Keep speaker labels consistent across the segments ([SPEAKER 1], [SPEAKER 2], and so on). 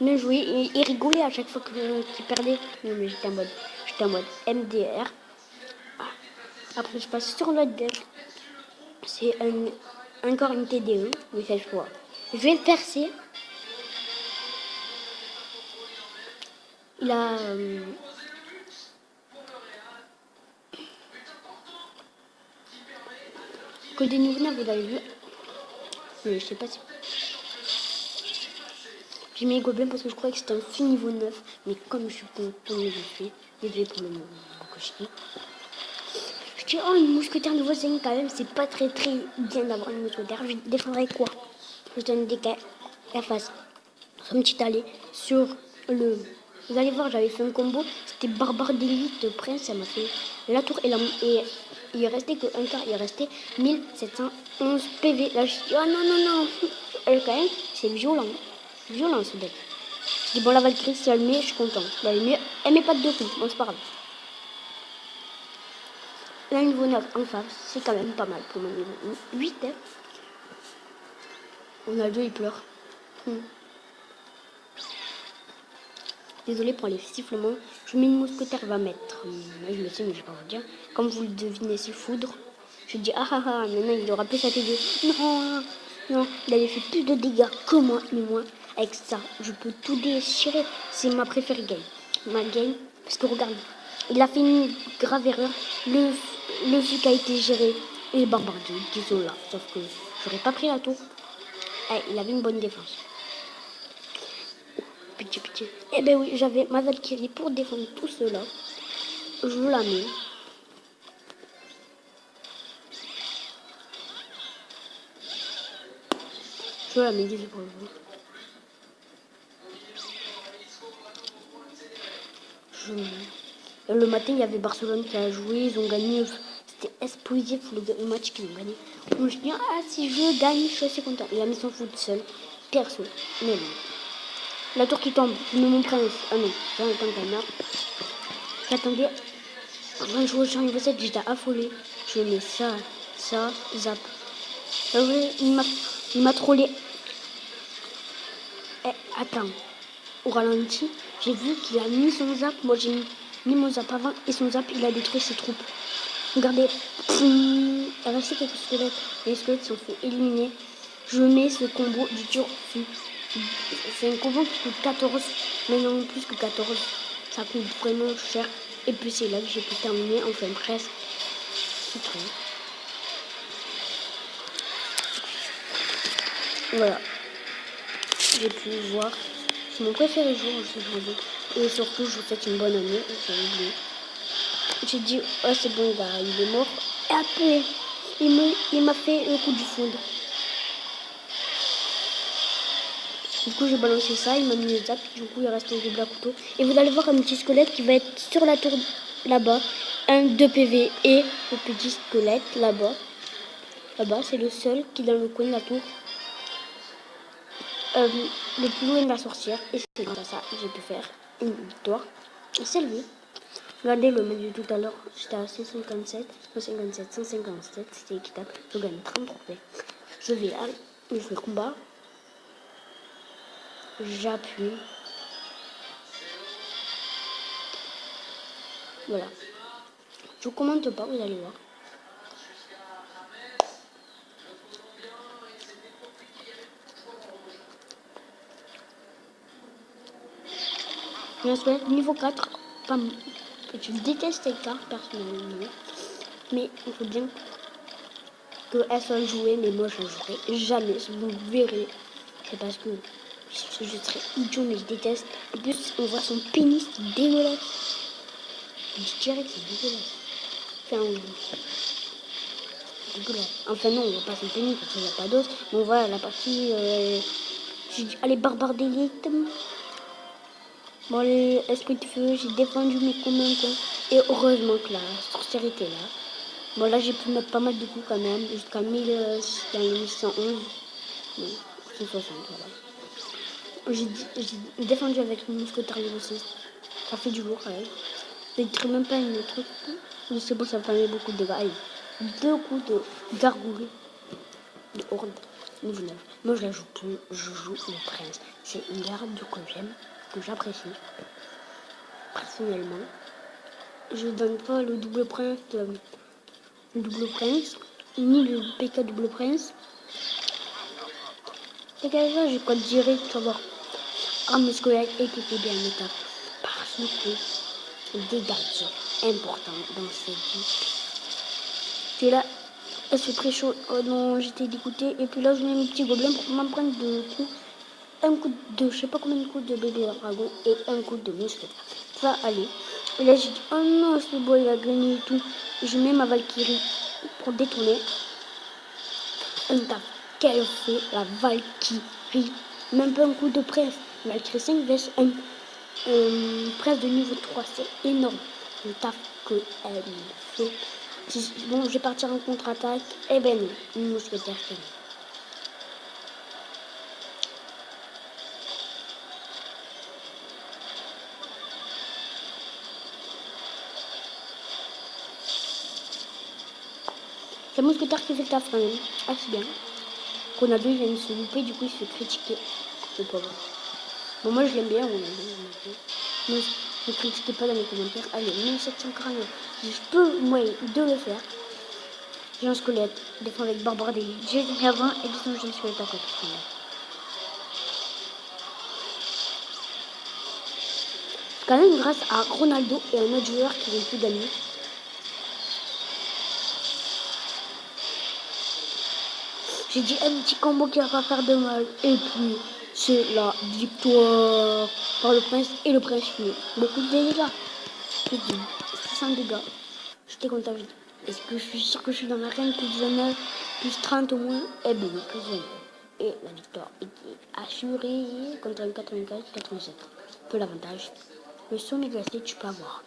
[SPEAKER 1] bien joué. Et il rigolait à chaque fois qu'il perdait. Non, mais j'étais en mode MDR. Après, je passe sur l'autre deck. C'est encore une TD1, mais cette fois, je vais le percer. Il a... que des nouveaux nerfs, vous avez vu. Mais je sais pas si... J'ai mis les gobelins parce que je croyais que c'était un fil niveau 9. Mais comme je suis tombé dessus, désolé pour le mot que je dis. Je dis, oh, une mousquetaire niveau 5 quand même, c'est pas très bien d'avoir une mousquetaire. Je défendrai quoi? Je donne des cas la face. Son petit allée sur le... Vous allez voir, j'avais fait un combo. C'était barbare d'élite, prince, ça m'a fait la tour et il restait que un quart. Il restait 1711 PV. Là, je dis, oh non, non, non. Elle, quand même, c'est violent. Violent, ce deck. Je dis, bon, la Valkyrie, si elle met, je suis content. Là, elle met pas de deux coups. Bon, c'est pas grave. Là, niveau 9 en face, c'est quand même pas mal pour mon niveau 8. Hein. On a deux, il pleure. Désolé pour les sifflements. Je mets une mousquetaire, va mettre. Je le sais, mais je vais pas vous dire. Comme vous le devinez, c'est foudre. Je dis ah ah ah, maintenant il aura plus sa T2. Non, non, il avait fait plus de dégâts que moi, mais moi, avec ça, je peux tout déchirer. C'est ma préférée game. Ma game, parce que regarde, il a fait une grave erreur. Le flic a été géré et le barbardier, désolé là. Sauf que j'aurais pas pris la tour. Il avait une bonne défense. Pitié. Eh ben oui, j'avais ma Valkyrie pour défendre tout cela. Je la mets. Je la mets, désolé pour vous. Le matin, il y avait Barcelone qui a joué, ils ont gagné. C'était explosif le match qu'ils ont gagné. Donc je dis, ah, si je gagne, je suis assez content. Il a mis son foot seul, perso. Mais non. La tour qui tombe, je mets mon prince. Ah non, j'attends un canard. J'attendais. Avant de jouer au champ niveau 7, j'étais affolée. Je mets ça, zap. Il m'a trollé. Attends, au ralenti, j'ai vu qu'il a mis son zap. Moi, j'ai mis mon zap avant et son zap, il a détruit ses troupes. Regardez, il restait quelques squelettes. Les squelettes sont fait éliminer. Je mets ce combo du turfu. C'est un combo qui coûte 14, mais non plus que 14. Ça coûte vraiment cher. Et puis c'est là que j'ai pu terminer, enfin presque. C'est tout. Voilà. J'ai pu voir. C'est mon préféré jour aujourd'hui. Et surtout, je vous souhaite une bonne année. J'ai dit, oh c'est bon, il est mort. Et après, il m'a fait le coup du foudre. Du coup, j'ai balancé ça, il m'a mis le zap. Du coup, il reste le double à couteau. Et vous allez voir un petit squelette qui va être sur la tour là-bas. 2 PV et le petit squelette là-bas. Là-bas, c'est le seul qui est dans le coin de la tour. Le plus loin de la sorcière. Et c'est grâce à ça que j'ai pu faire une victoire. C'est lui. Regardez le match de tout à l'heure. J'étais à 157, 157, 157. C'était équitable. Je gagne 30 trophées. Je vais là. Je fais combat. J'appuie. Voilà. Je ne commente pas, vous allez voir. Niveau 4, je déteste les cartes personnellement, mais il faut bien qu'elles soient jouées, mais moi je ne jouerai jamais, vous verrez, c'est parce que je serais idiot, mais je déteste. En plus, on voit son pénis dégueulasse. Je dirais que c'est dégueulasse. Enfin non, on voit pas son pénis parce qu'il n'y a pas d'os, mais on voit la partie, allez, barbare d'élite. Bon, les esprits de feu, j'ai défendu mes combats, quoi. Et heureusement que la sorcière était là. Bon, là, j'ai pu mettre pas mal de coups quand même, jusqu'à 1111. Non, 160, voilà. J'ai défendu avec mon mousquetaire niveau 6. Ça fait du lourd, quand même. Je ne même pas une truc. Mais c'est bon, ça me fait beaucoup de dégâts. Allez, 2 coups de gargouille de horde niveau 9. Moi, je la joue plus, je joue le prince. C'est une garde que j'aime, que j'apprécie. Personnellement, je donne pas le double prince, ni le PK double prince. C'est comme ça, j'ai quoi direct, tu vas voir. Arme squelette et PP bien méta. Parce que le dégât est important dans cette vie. Et là, elle se très chaud. Oh non, j'étais dégoûtée. Et puis là, je mets mes petits gobelins pour m'en prendre deux coups. Un coup de, je sais pas combien de coups de bébé dragon et un coup de mousquetaire. Ça allait. Et là, j'ai dit, oh non, ce boy il a gagné et tout. Je mets ma Valkyrie pour détourner. Un taf. Qu'elle fait, la Valkyrie. Même pas un coup de presse. Valkyrie 5 vs 1. Presse de niveau 3, c'est énorme. Le taf qu'elle fait. Bon, je vais partir en contre-attaque. Eh ben non, une mousquetaire qui est. C'est le mousquetaire qui fait le taf quand même. Ah, c'est bien. Ronaldo il vient de se louper, du coup il se fait critiquer. Le pauvre. Bon, moi je l'aime bien, Ronaldo. Moi, ne critiquez pas dans les commentaires. Allez, 1749. Je peux, moi, de le faire. J'ai un squelette, défend avec Barbara des j'ai avant et disons j'ai un squelette à côté. Quand même grâce à Ronaldo et un autre joueur qui vont plus gagner. J'ai dit un petit combo qui va pas faire de mal. Et puis, c'est la victoire par le prince et le prince fini. Beaucoup de dégâts. J'ai dit 600 dégâts. J'étais content. Est-ce que je suis sûr que je suis dans l'arène plus 29, plus 30 au moins? Eh bien, plus 29. Et la victoire était assurée contre le 84-87. Peu l'avantage. Le sommet glacé, tu peux avoir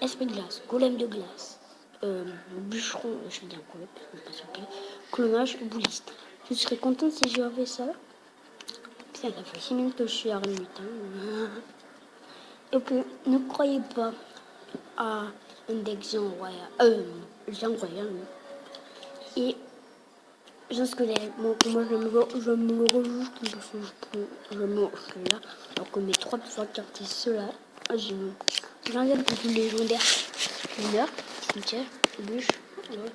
[SPEAKER 1] esprit de glace, golem de glace, bûcheron, je vais dire golem, pas sûr, clonage, bouliste. Je serais contente si j'avais ça. Ça fait 6 minutes que je suis à Rennes 8 ans. Et puis, ne croyez pas à un deck Jean Royal. Et Jean Scolaire, moi je me rejoue parce que je me là. Alors que mes 3 petites cartes, c'est ceux-là. J'enlève pour tous les légendaires. Mineur, cimetière, bûche. Ouais.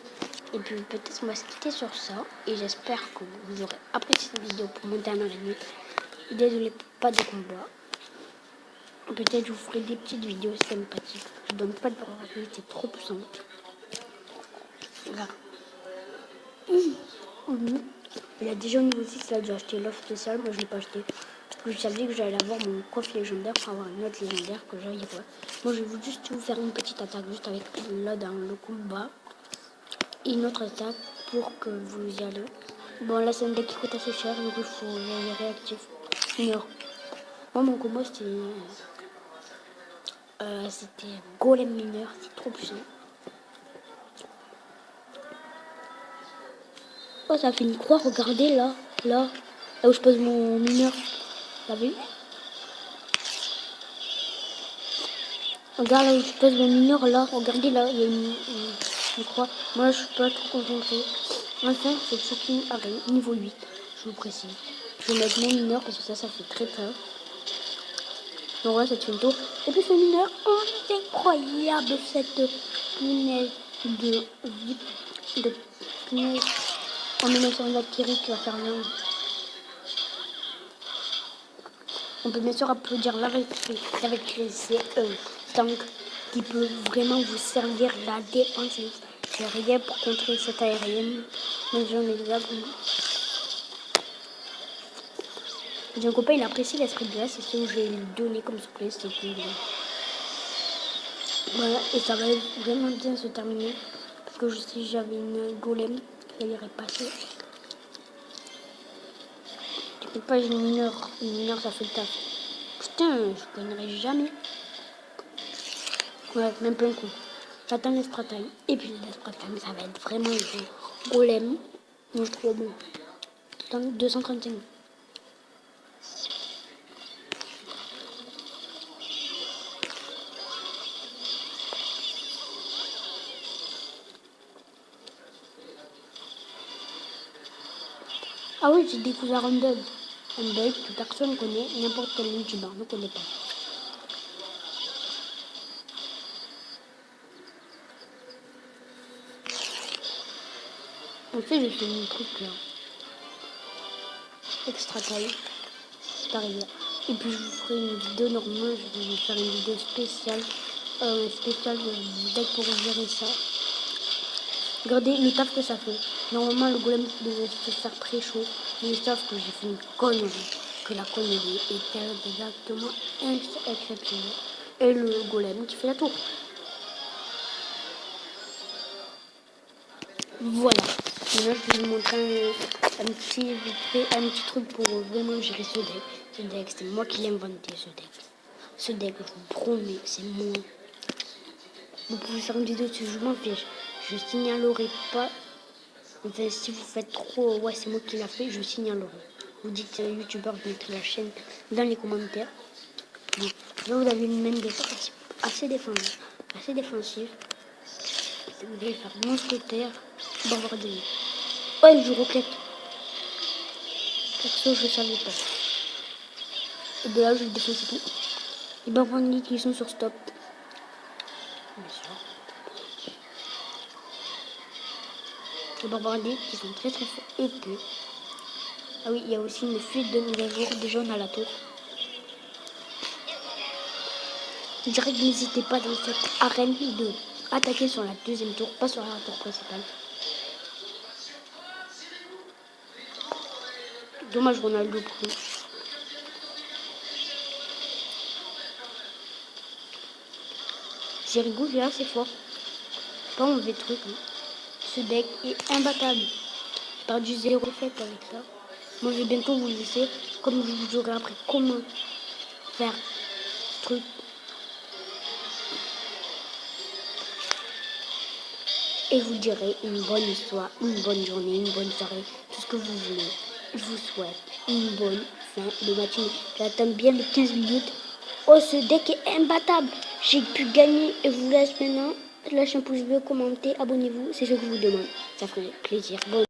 [SPEAKER 1] Et puis peut-être on va se quitter sur ça. Et j'espère que vous aurez apprécié cette vidéo pour monter à ma limite. Désolé, pas de combat. Peut-être je vous ferai des petites vidéos sympathiques. Je donne pas de parole, c'est trop puissant. Voilà. Il a déjà au niveau 6, il a déjà acheté l'offre spéciale. Moi je l'ai pas acheté. Parce que je savais que j'allais avoir mon coffre légendaire pour avoir une autre légendaire que j'aille pas. Moi je vais juste vous faire une petite attaque juste avec là dans le combat. Et une autre attaque pour que vous y allez. Bon là c'est un deck qui coûte assez cher, donc il faut y aller réactif. Non. Moi mon combo c'était golem mineur, c'est trop puissant. Oh ça fait une croix, regardez là où je pose mon mineur. T'as vu? Regarde là où je pose mon mineur, là, regardez là, il y a une croix. Moi je suis pas trop concentré. Enfin c'est fucking arène, niveau 8, je vous précise. Je vais mettre mon mineur parce que ça fait très peur. Donc voilà, ça te fait le tour. Et puis ce mineur, oh c'est incroyable cette punaise de punaise. On met sur une Valkyrie qui va faire rien. On peut bien sûr applaudir la Valkyrie. La Valkyrie c'est un tank qui peut vraiment vous servir la défense. C'est rien pour contrer cette aérienne. Mais j'en ai déjà beaucoup. J'ai un copain, il apprécie l'esprit de glace, c'est ce que je vais lui donner comme surprise, c'est tout. Voilà, et ça va vraiment bien se terminer, parce que je sais que j'avais une golem, ça irait passer. T'inquiète pas, j'ai une heure ça fait le taf. Putain, je gagnerai jamais. Ouais, même pas un coup. J'attends l'Extra Time, et puis l'Extra Time, ça va être vraiment le golem. Moi je trouve bon. Attends, 235. Ah oui, j'ai découvert un bug. Un bug que personne ne connaît, n'importe quel youtubeur ne connaît pas. En fait, je fais un truc là. Extra taille. Pareil. Et puis je vous ferai une vidéo normale, je vais faire une vidéo spéciale. Spéciale deck pour gérer ça. Regardez le taf que ça fait. Normalement le golem devait se faire très chaud. Mais sauf que j'ai fait une connerie. Que la connerie était exactement exceptionnelle. Et le golem qui fait la tour. Voilà. Maintenant je vais vous montrer un petit truc pour vraiment gérer ce deck. Ce deck, c'est moi qui l'ai inventé ce deck. Ce deck, je vous promets, c'est moi. Vous pouvez faire une vidéo dessus, je m'en fiche. Je signalerai pas. Enfin, si vous faites trop, ouais, c'est moi qui l'a fait, je signalerai. Vous dites youtubeur, je mettrai la chaîne dans les commentaires. Donc, là, vous avez une main assez défensive. Assez défensive. Vous allez faire mousquetaire, bombardier. Oh, il joue roquette. Perso, je savais pas. Et de là, je défonce tout. Les bombardiers qui sont sur stop. Bien sûr. Les bombardiers qui sont très forts EP. Ah oui, il y a aussi une fuite de mise à jour de jaune à la tour. Je dirais que n'hésitez pas dans cette arène de attaquer sur la deuxième tour, pas sur la tour principale. Dommage Ronaldo pour nous. Zerigo est assez fort. Pas un mauvais truc. Hein. Ce deck est imbattable. J'ai perdu 0 fait avec ça. Moi je vais bientôt vous laisser. Comme je vous aurai appris comment faire ce truc. Et je vous dirai une bonne histoire, une bonne journée, une bonne soirée, tout ce que vous voulez. Je vous souhaite une bonne fin de matinée. J'attends bien les 15 minutes. Oh, ce deck est imbattable. J'ai pu gagner et je vous laisse maintenant. Lâchez un pouce bleu, commentez, abonnez-vous. C'est ce que je vous demande. Ça ferait plaisir. Bon.